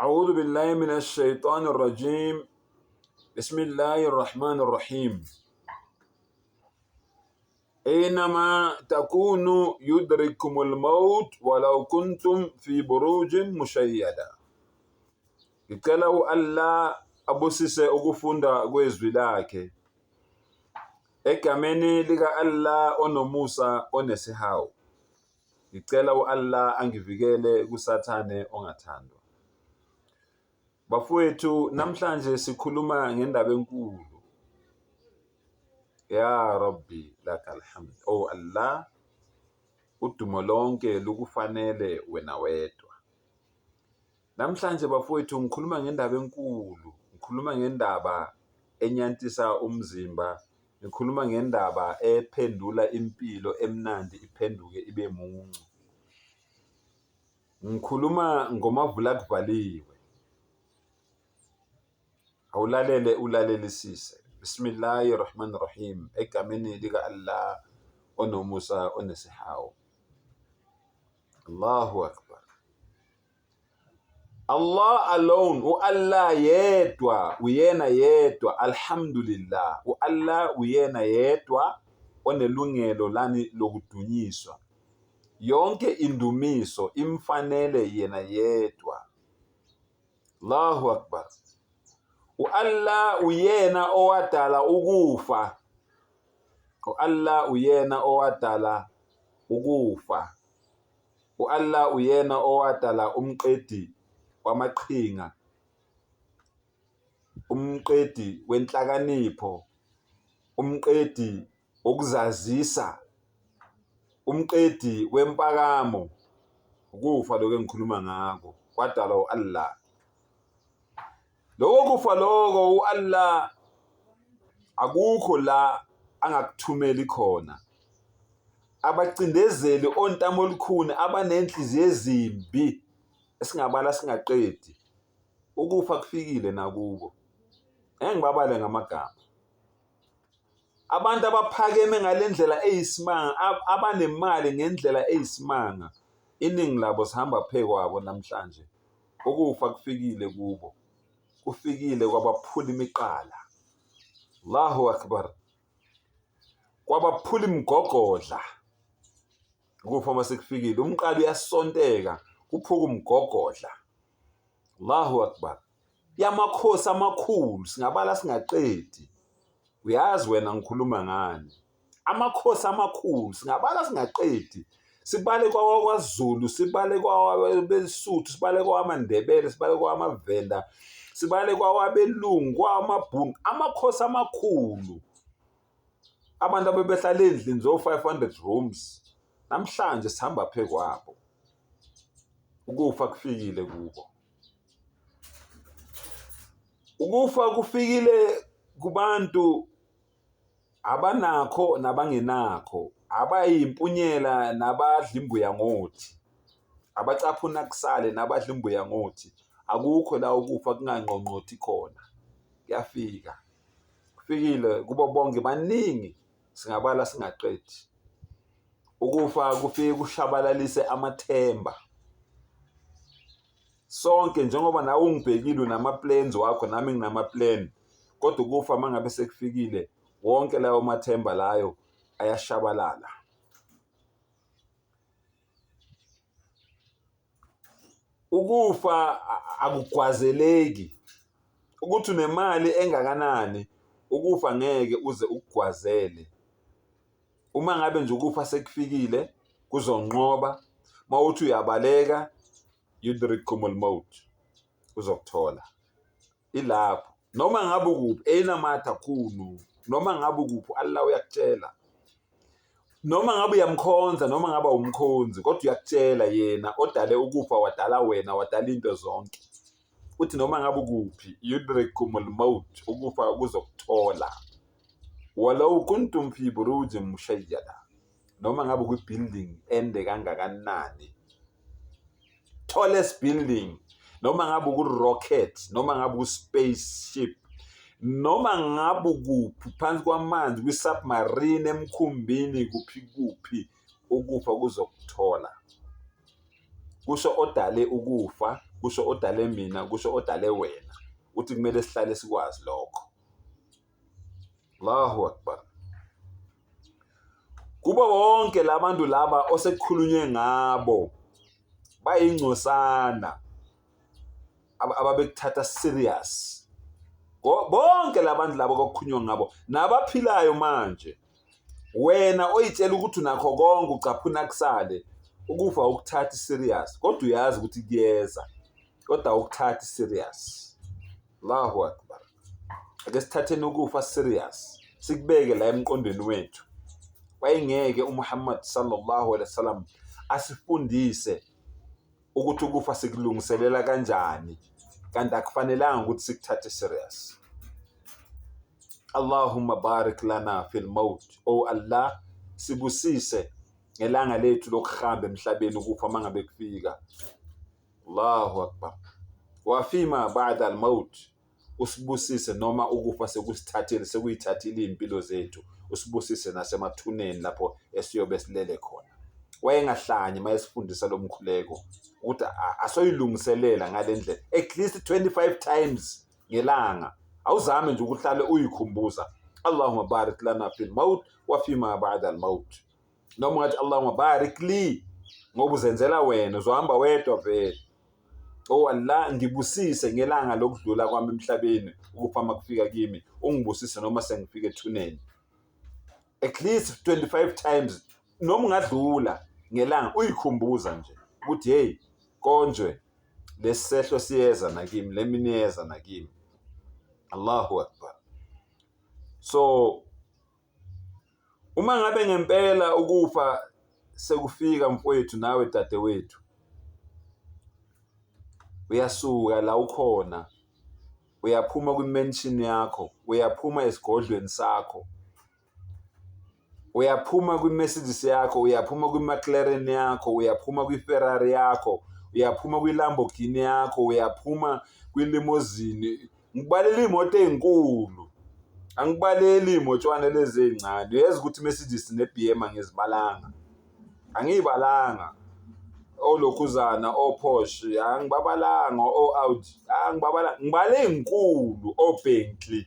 أعوذ بالله من الشيطان الرجيم بسم الله الرحمن الرحيم أينما تكونوا يدرككم الموت ولو كنتم في بروج مشيدة. Ngicela Allah abusise ukufunda kwezwi lakhe egameni lika Allah onomusa onesihawu. Ngicela Allah angivikele kusathane ongathandwa. Bafowethu, namhlanje sikhuluma ngendaba enkulu. Ya Rabbi lakal hamd. Oh Allah, udumo lonke lukufanele wena wedwa. Namhlanje bafowethu ngikhuluma ngendaba enkulu, ngikhuluma ngendaba enyantisa umzimba, ngikhuluma ngendaba ephendula impilo emnandi iphenduke ibe muncu. Ngikhuluma ngomavula kuvaliwe. Awulalele ulalelisise. Bismillahirrahmanirrahim. Egameni lika Allah onomusa onesihawu. Allahu Akbar. Allah alone, Allah yedwa, uyena yedwa, alhamdulillah. Allah uyena yedwa onelungelo lani lokudunyiswa. Yonke indumiso imfanele yena yedwa. Allahu Akbar. Allah uyena owadala ukufa. Allah uyena owadala ukufa. Allah uyena owadala umqedi wamaqhinga, umqedi wenhlakanipho, umqedi wokuzazisa, umqedi wempakamo. Ukufa lokho engikhuluma ngako kwadala Allah. Lokho kufa lokho Allah akukho la angakuthumeli khona. Abacindezeli ontamo olukhuni abanenhliziyo ezimbi esingabala singaqedi. Ukufa kufikile nakubo. Ngibabale ngamagama. Abantu abaphakeme ngalendlela eyisimanga, abanemali ngendlela eyisimanga, iningi labo sihamba phekwabo namhlanje. Ukufa kufikile kubo. Kufikile kwabaphula imiqala. Allahu Akbar. Kwabaphula imigogodla. Ukufa masekufikile umqala uyasonteka, kuphuka umgogodla. Allahu Akbar. Yamakhosi amakhulu singabala singaqedi. Uyazi wena ngikhuluma ngani. Amakhosi amakhulu singabala singaqedi. Sibale kwaKwaZulu, sibale kwabeSuthu, sibale kwaMandebele, sibale kwaMavenda, sibale kwawabelungu, kwamabhunu, amakhosi amakhulu. Abantu abebehlala endlini zo-500 rooms namhlanje sihamba phekwabo. Ukufa kufikile kubo. Ukufa kufikile kubantu abanakho nabangenakho, abayimpunyela nabadla imbuya ngothi, abacaphuna kusale nabadla imbuya ngothi. Akukho la ukufa kungangqongqothi khona. Kuyafika. Kufikile kubo bonke baningi singabala singaqedi. Ukufa kufike kushabalalise amathemba. Sonke njengoba nawe ungibhekile unama-plans wakho nami nginama-plan, kodwa ukufa mangabe sekufikile wonke lawo mathemba layo ayashabalala. Ukufa akugwazeleki. Ukuthi unemali engakanani, ukufa ngeke uze ukugwazele. Uma ngabe nje ukufa sekufikile kuzonqoba, mawuthi uyabaleka yudrikumul maut, uzokuthola. Ilapho. Noma ngabe ukuphi, ayinama takunu, noma ngabe ukuphi Allah uyakutshela. Noma ngabe uyamkhonza, noma ngabe umkhonzi, kodwa uyakutshela yena odale ukufa wadala wena, wadala into zonke. Uthi noma ngabe ukuphi yudrikumul maut, ukufa kuzokuthola. Walau kuntum fi burujin mushayyada. Noma ngabe ku-building ende kangakanani, tallest building, noma ngabe ku-rocket, noma ngabe ku-spaceship, noma ngabe kuphi phansi kwamanzi, kwi-submarine, emkhumbini, kuphi, ukufa kuzokuthola. Kusho odale ukufa kusho odale mina, kusho odale wena, uthi kumele sihlale sikwazi lokho. Allahu Akbar. Kuba bonke labantu laba osekukhulunywe ngabo bayingcosana ababekuthatha serious. Bonke labantu labo okukhulunywa ngabo nabaphilayo manje. Wena oyitshela ukuthi unakho konke ucaphuna kusale ukufa ukuthatha serious, kodwa uyazi ukuthi kuyeza, kodwa ukuthatha serious. Allahu Akbar. Ake sithatheni ukufa serious, sikubeke la emqondweni wethu. Wayengeke uMuhammad sallallahu alaihi wasallam asifundise ukuthi ukufa sikulungiselela kanjani, kanti akufanelanga ukuthi sikuthathe serious. Allahumma barik lana fil maut. Oh Allah, sibusise ngelanga lethu lokuhamba emhlabeni ukufa mangabe kufika. Allahu Akbar. Wa fima ba'da al maut, usibusise noma ukufa sekusithathile, sekuyithathile impilo zethu, usibusise nasemathuneni lapho esiyobe silele khona. Wayengahlanye mayesifundisa lo mkhuleko ukuthi asoyilungiselela ngale ndlela at least 25 times ngelanga. Awuzame nje ukuhlale uyikhumbuza Allahumma barik lana fil maut wa fima ba'da al maut. Noma ngathi Allahumma barik li, ngoba uzenzela wena, uzohamba wedwa vele. Oh Allah, ngibusise ngelanga lokudlula kwami emhlabeni ukufa makufika kimi, ungibusise noma sengifike ethuneni. At least 25 times noma ungadlula ngelanga uyikhumbuza nje ukuthi hey konjwe lesehlo siyeza nakimi, lemini yeza nakimi. Allahu Akbar. So uma ngabe ngempela ukufa sekufika mfowethu nawe dadewethu, uyasuka la ukhona, uyaphuma kwimention yakho, uyaphuma esigodlweni sakho, uyaphuma kwiMercedes yakho, uyaphuma kwiMcLaren yakho, uyaphuma kwiFerrari yakho, uyaphuma kwiLamborghini yakho, uyaphuma kwilimousine. Ngibalela imoto ezinkulu, angibaleli imotshwana lezi ezincane. Uyazi ukuthi iMercedes neBM angizibalanga, angiyibalanga. Olokhuzana, Porsche angibabalanga, Audi angibabalanga, ngibale ezinkulu, Bentley.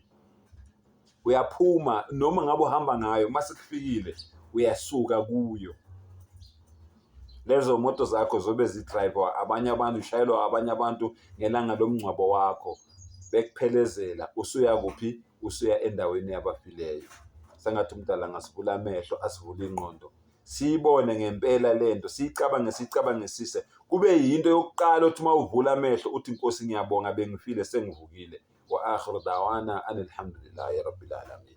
Uyaphuma noma ngabe uhamba ngayo, mase kufikile uyasuka kuyo. Lezo moto zakho zobe zidrive abanye abantu, ushayelwa abanye abantu ngelanga lomngcwabo wakho, bekuphelezela. Usuya kuphi? Usuya endaweni yabafileyo. Sengathi umdala ngasivula amehlo, asivula ingqondo, siyibone ngempela lento, siyicabangisise. Kube yinto yokuqala uthi uma uvula amehlo uthi Nkosi ngiyabonga bengifile sengivukile. Wa akhiru da'wana alhamdulillahi rabbil alamin.